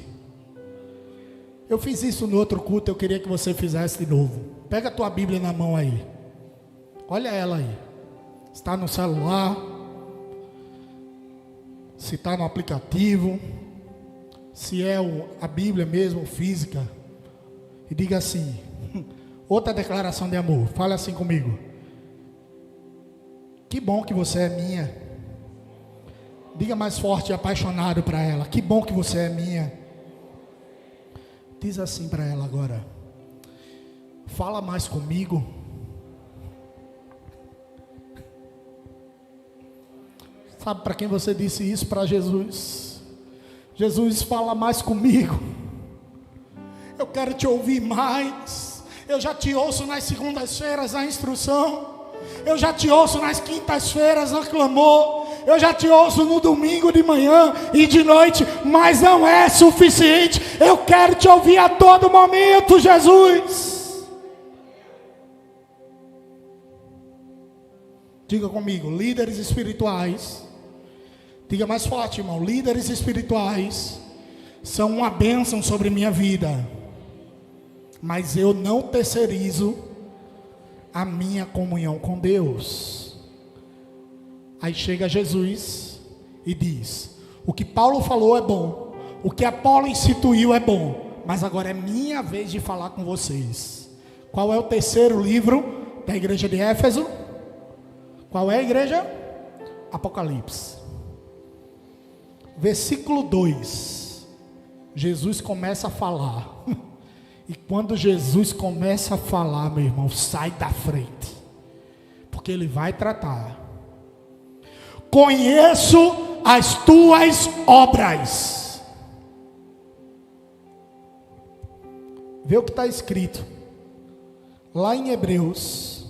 Eu fiz isso no outro culto, eu queria que você fizesse de novo. Pega a tua Bíblia na mão aí. Olha ela aí. Está no celular, se está no aplicativo, se é a Bíblia mesmo, física. E diga assim, outra declaração de amor. Fale assim comigo: que bom que você é minha. Diga mais forte e apaixonado para ela: que bom que você é minha. Diz assim para ela agora: fala mais comigo. Sabe para quem você disse isso? Para Jesus. Jesus, fala mais comigo. Eu quero te ouvir mais. Eu já te ouço nas segundas-feiras na instrução. Eu já te ouço nas quintas-feiras no clamor. Eu já te ouço no domingo de manhã e de noite. Mas não é suficiente. Eu quero te ouvir a todo momento, Jesus. Diga comigo: líderes espirituais. Diga mais forte, irmão: líderes espirituais são uma bênção sobre minha vida, mas eu não terceirizo a minha comunhão com Deus. Aí chega Jesus e diz: o que Paulo falou é bom, o que Apolo instituiu é bom, mas agora é minha vez de falar com vocês. Qual é o terceiro livro da igreja de Éfeso? Qual é a igreja? Apocalipse. Versículo 2. Jesus começa a falar. E quando Jesus começa a falar, meu irmão, sai da frente, porque ele vai tratar. Conheço as tuas obras. Vê o que está escrito lá em Hebreus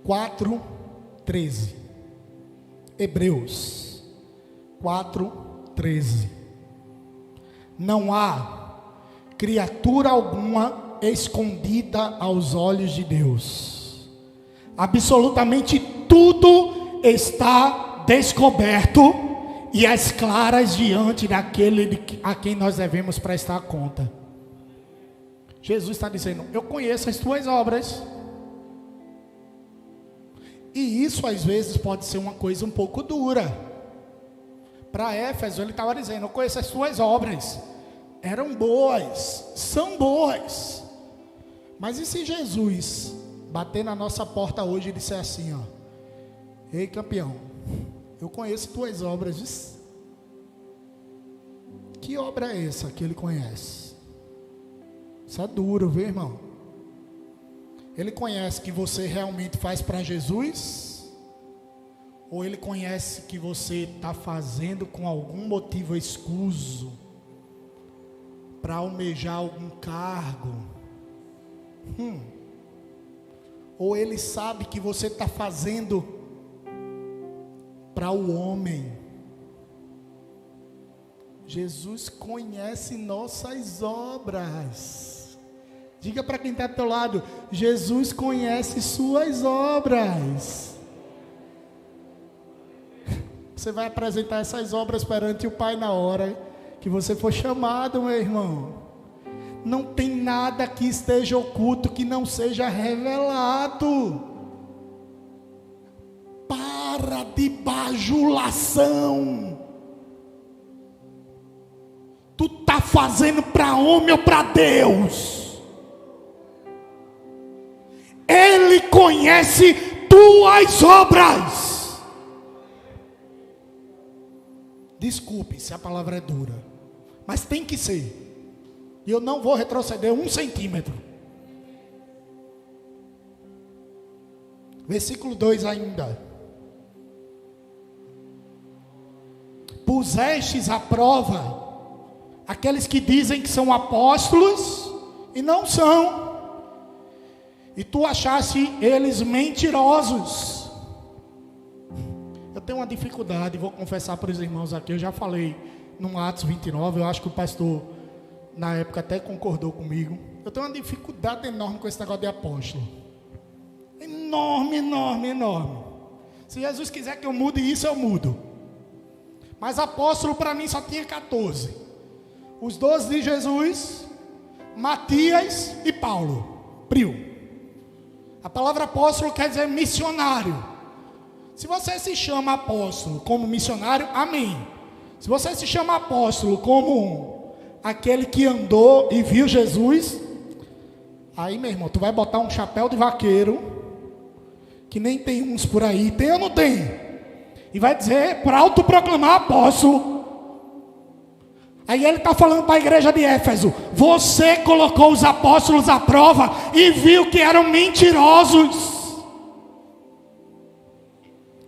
4:13. Hebreus 4:13. Não há criatura alguma escondida aos olhos de Deus. Absolutamente tudo está descoberto e às claras diante daquele a quem nós devemos prestar conta. Jesus está dizendo: eu conheço as tuas obras. E isso às vezes pode ser uma coisa um pouco dura. Para Éfeso ele estava dizendo: eu conheço as tuas obras. Eram boas, são boas. Mas e se Jesus bater na nossa porta hoje e disser assim, ó: ei campeão, eu conheço tuas obras. Que obra é essa que ele conhece? Isso é duro, viu, irmão? Ele conhece que você realmente faz para Jesus? Ou ele conhece que você está fazendo com algum motivo escuso, para almejar algum cargo? ou Ele sabe que você está fazendo para o homem. Jesus conhece nossas obras. Diga para quem está ao teu lado: Jesus conhece suas obras. Você vai apresentar essas obras perante o Pai na hora que você for chamado, meu irmão. Não tem nada que esteja oculto que não seja revelado. Para de bajulação. Tu está fazendo para homem ou para Deus? Ele conhece tuas obras. Desculpe se a palavra é dura, mas tem que ser. E eu não vou retroceder 1 centímetro. Versículo 2 ainda. Pusestes à prova aqueles que dizem que são apóstolos e não são, e tu achaste eles mentirosos. Eu tenho uma dificuldade, vou confessar para os irmãos aqui. Eu já falei no Atos 29, eu acho que o pastor na época até concordou comigo. Eu tenho uma dificuldade enorme com esse negócio de apóstolo. Enorme, enorme, enorme. Se Jesus quiser que eu mude isso, eu mudo. Mas apóstolo para mim só tinha 14. Os 12 de Jesus, Matias e Paulo. Prio. A palavra apóstolo quer dizer missionário. Se você se chama apóstolo como missionário, amém. Se você se chama apóstolo como aquele que andou e viu Jesus, aí, meu irmão, tu vai botar um chapéu de vaqueiro, que nem tem uns por aí, tem ou não tem? E vai dizer, para autoproclamar apóstolo. Aí ele está falando para a igreja de Éfeso: você colocou os apóstolos à prova e viu que eram mentirosos.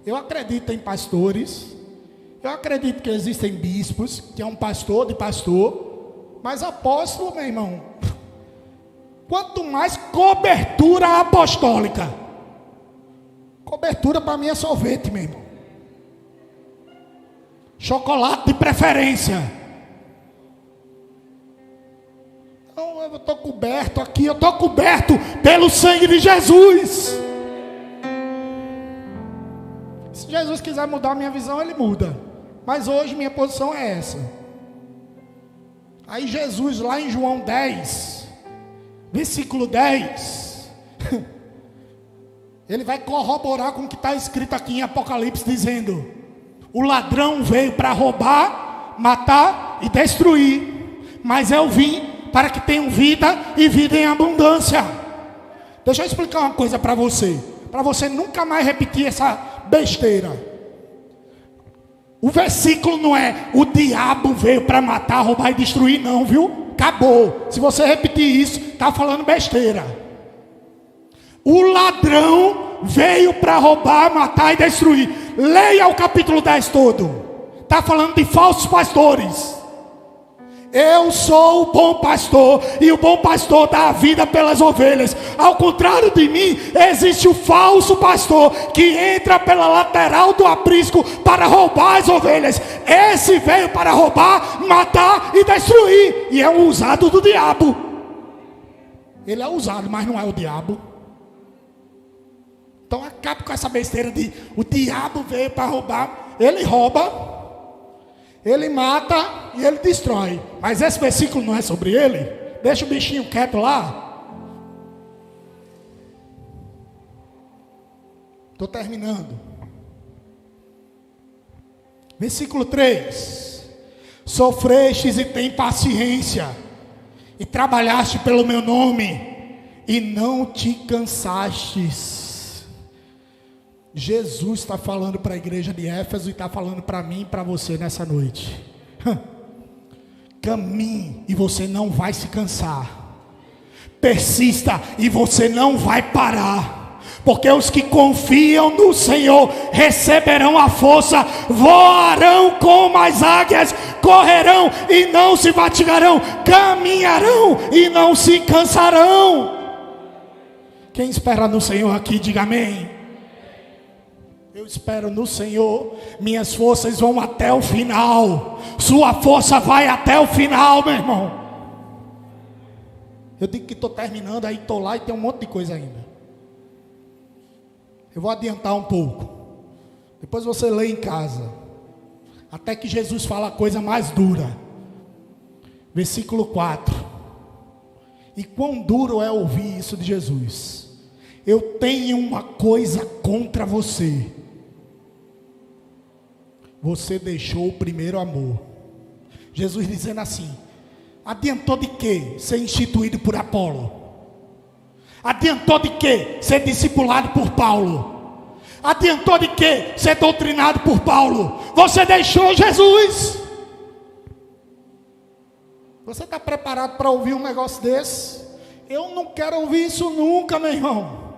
Eu acredito em pastores, eu acredito que existem bispos, que é um pastor de pastor. Mas apóstolo, meu irmão, quanto mais cobertura apostólica. Cobertura para mim é sorvete, meu irmão. Chocolate de preferência. Então eu estou coberto aqui, eu estou coberto pelo sangue de Jesus. Se Jesus quiser mudar a minha visão, Ele muda. Mas hoje minha posição é essa. Aí Jesus, lá em João 10, versículo 10, ele vai corroborar com o que está escrito aqui em Apocalipse, dizendo: o ladrão veio para roubar, matar e destruir, mas eu vim para que tenham vida e vida em abundância. Deixa eu explicar uma coisa para você nunca mais repetir essa besteira. O versículo não é o diabo veio para matar, roubar e destruir, não, viu? Acabou. Se você repetir isso, está falando besteira. O ladrão veio para roubar, matar e destruir. Leia o capítulo 10 todo. Está falando de falsos pastores. Eu sou o bom pastor, e o bom pastor dá a vida pelas ovelhas. Ao contrário de mim, existe o falso pastor que entra pela lateral do aprisco para roubar as ovelhas. Esse veio para roubar, matar e destruir, e é um usado do diabo. Ele é usado, mas não é o diabo. Então acabe com essa besteira de o diabo veio para roubar. Ele rouba, ele mata e ele destrói. Mas esse versículo não é sobre ele. Deixa o bichinho quieto lá. Estou terminando. Versículo 3: sofrestes e tem paciência, e trabalhaste pelo meu nome, e não te cansastes. Jesus está falando para a igreja de Éfeso e está falando para mim e para você nessa noite. Caminhe e você não vai se cansar. Persista e você não vai parar. Porque os que confiam no Senhor receberão a força, voarão como as águias, correrão e não se fatigarão, caminharão e não se cansarão. Quem espera no Senhor aqui, diga amém. Eu espero no Senhor, minhas forças vão até o final. Sua força vai até o final, meu irmão. Eu digo que estou terminando, aí estou lá e tem um monte de coisa ainda. Eu vou adiantar um pouco. Depois você lê em casa. Até que Jesus fala a coisa mais dura. Versículo 4. E quão duro é ouvir isso de Jesus. Eu tenho uma coisa contra você. Você deixou o primeiro amor. Jesus dizendo assim: adiantou de quê ser instituído por Apolo? Adiantou de quê ser discipulado por Paulo? Adiantou de quê ser doutrinado por Paulo? Você deixou Jesus. Você está preparado para ouvir um negócio desse? Eu não quero ouvir isso nunca, meu irmão.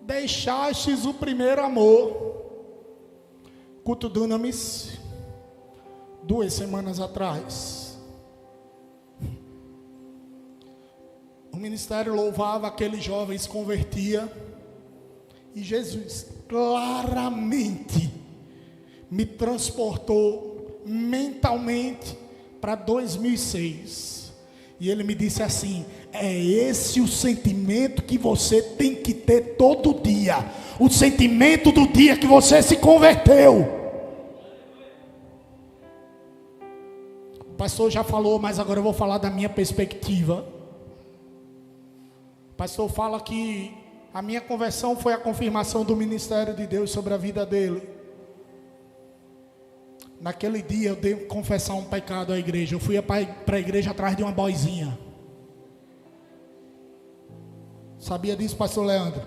Deixastes o primeiro amor. Culto Dunamis, 2 semanas atrás, o ministério louvava, aqueles jovens convertia, e Jesus claramente me transportou mentalmente para 2006, e ele me disse assim: é esse o sentimento que você tem que ter todo dia, o sentimento do dia que você se converteu. O pastor já falou, mas agora eu vou falar da minha perspectiva. O pastor fala que a minha conversão foi a confirmação do ministério de Deus sobre a vida dele. Naquele dia eu devo confessar um pecado à igreja. Eu fui para a igreja atrás de uma boizinha. Sabia disso, pastor Leandro?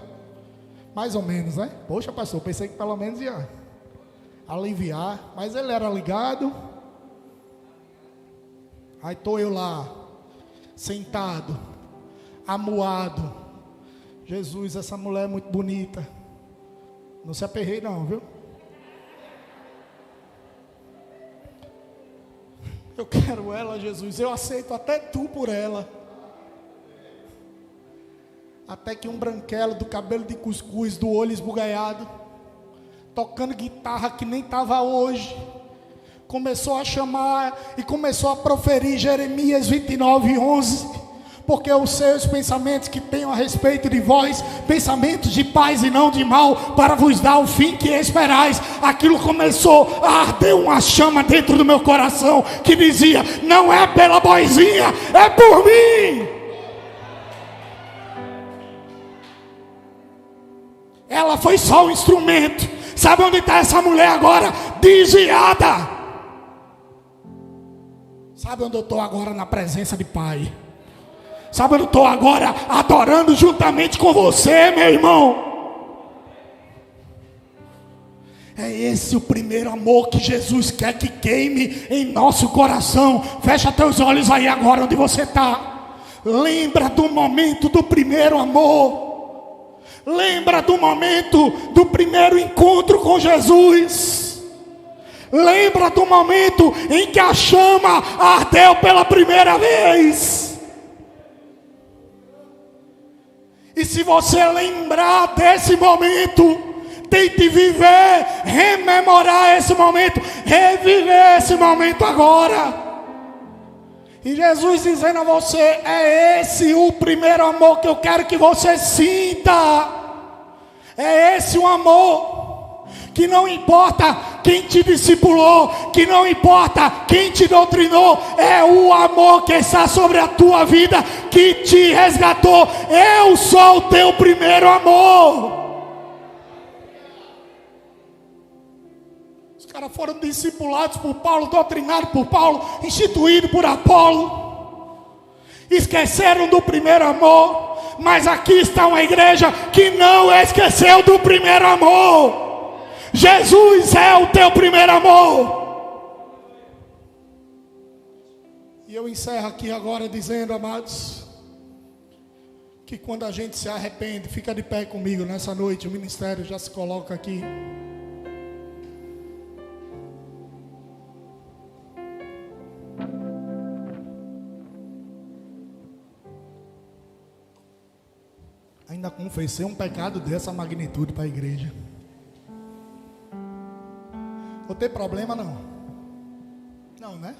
Mais ou menos, né? Poxa, pastor, pensei que pelo menos ia aliviar. Mas ele era ligado. Aí estou eu lá, sentado, amuado. Jesus, essa mulher é muito bonita. Não se aperrei não, viu? Eu quero ela, Jesus. Eu aceito até tu por ela. Até que um branquelo do cabelo de cuscuz, do olho esbugalhado, tocando guitarra que nem estava hoje, começou a chamar e começou a proferir Jeremias 29:11, porque os seus pensamentos que tenho a respeito de vós, pensamentos de paz e não de mal, para vos dar o fim que esperais. Aquilo começou a arder uma chama dentro do meu coração, que dizia: não é pela boizinha, é por mim. Ela foi só um instrumento. Sabe onde está essa mulher agora? Desviada. Sabe onde eu estou agora? Na presença de Pai. Sabe onde eu estou agora? Adorando juntamente com você, meu irmão. É esse o primeiro amor que Jesus quer que queime em nosso coração. Fecha teus olhos aí agora onde você está. Lembra do momento do primeiro amor. Lembra do momento do primeiro encontro com Jesus. Lembra do momento em que a chama ardeu pela primeira vez. E se você lembrar desse momento, tente viver, rememorar esse momento, reviver esse momento agora. E Jesus dizendo a você: é esse o primeiro amor que eu quero que você sinta. É esse o amor que não importa quem te discipulou, que não importa quem te doutrinou, é o amor que está sobre a tua vida, que te resgatou. Eu sou o teu primeiro amor. Os caras foram discipulados por Paulo, doutrinados por Paulo, instituídos por Apolo, esqueceram do primeiro amor. Mas aqui está uma igreja que não esqueceu do primeiro amor. Jesus é o teu primeiro amor. E eu encerro aqui agora dizendo, amados, que quando a gente se arrepende, fica de pé comigo nessa noite, o ministério já se coloca aqui. Não fez ser um pecado dessa magnitude para a igreja. Vou ter problema não? Não, né?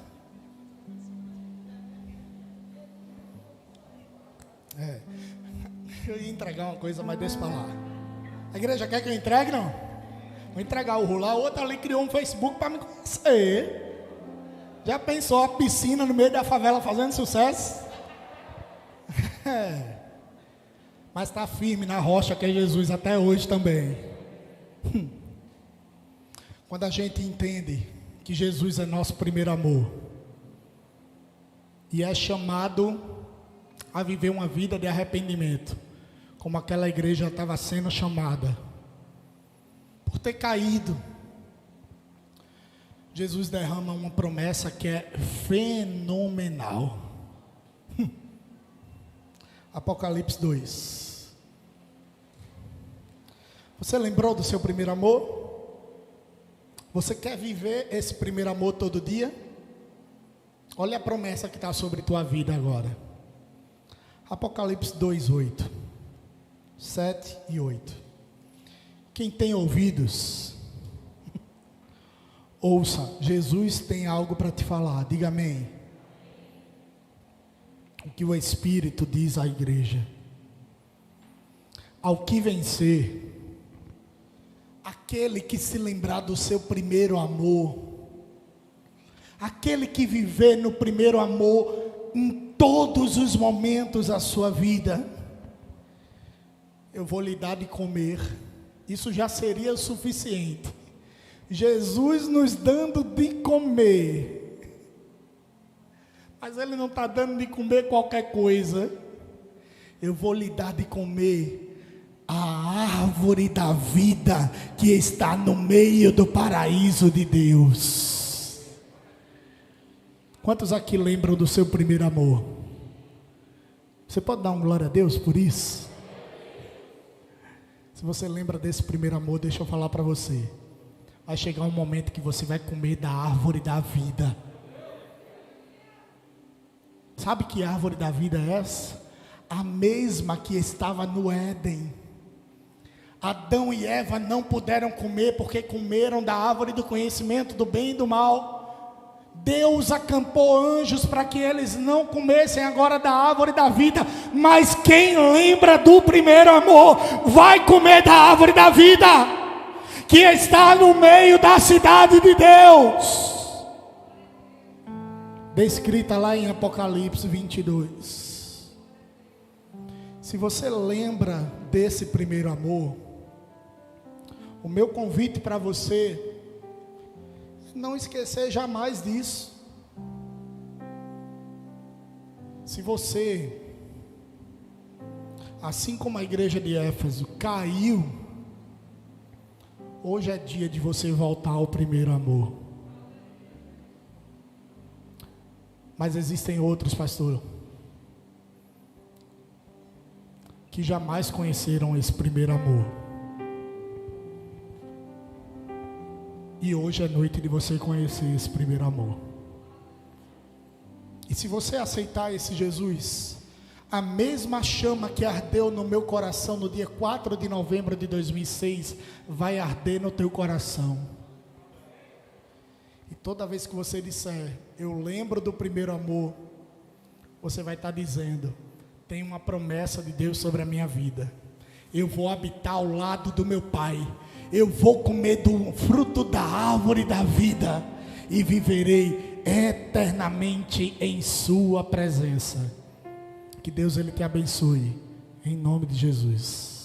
Eu ia entregar uma coisa, mas deixa pra lá. A igreja quer que eu entregue, não? Vou entregar o rolar. Outra ali criou um Facebook para me conhecer. Já pensou a piscina no meio da favela fazendo sucesso? Mas está firme na rocha que é Jesus até hoje também. Quando a gente entende que Jesus é nosso primeiro amor e é chamado a viver uma vida de arrependimento, como aquela igreja estava sendo chamada, por ter caído, Jesus derrama uma promessa que é fenomenal. Apocalipse 2. Você lembrou do seu primeiro amor? Você quer viver esse primeiro amor todo dia? Olha a promessa que está sobre tua vida agora. Apocalipse 2, 8, 7 e 8. Quem tem ouvidos, ouça. Jesus tem algo para te falar. Diga amém. O que o Espírito diz à igreja. Ao que vencer, aquele que se lembrar do seu primeiro amor, aquele que viver no primeiro amor em todos os momentos da sua vida, eu vou lhe dar de comer. Isso já seria o suficiente. Jesus nos dando de comer. Mas Ele não está dando de comer qualquer coisa. Eu vou lhe dar de comer a árvore da vida que está no meio do paraíso de Deus. Quantos aqui lembram do seu primeiro amor? Você pode dar um glória a Deus por isso? Se você lembra desse primeiro amor, deixa eu falar para você. Vai chegar um momento que você vai comer da árvore da vida. Sabe que árvore da vida é essa? A mesma que estava no Éden. Adão e Eva não puderam comer porque comeram da árvore do conhecimento do bem e do mal. Deus acampou anjos para que eles não comessem agora da árvore da vida. Mas quem lembra do primeiro amor vai comer da árvore da vida, que está no meio da cidade de Deus, descrita lá em Apocalipse 22. Se você lembra desse primeiro amor, o meu convite para você é não esquecer jamais disso. Se você, assim como a igreja de Éfeso, caiu, hoje é dia de você voltar ao primeiro amor. Mas existem outros, pastor, que jamais conheceram esse primeiro amor. E hoje é noite de você conhecer esse primeiro amor. E se você aceitar esse Jesus, a mesma chama que ardeu no meu coração no dia 4 de novembro de 2006, vai arder no teu coração. E toda vez que você disser, eu lembro do primeiro amor, você vai estar dizendo, tem uma promessa de Deus sobre a minha vida. Eu vou habitar ao lado do meu Pai. Eu vou comer do fruto da árvore da vida e viverei eternamente em sua presença. Que Deus Ele te abençoe, em nome de Jesus.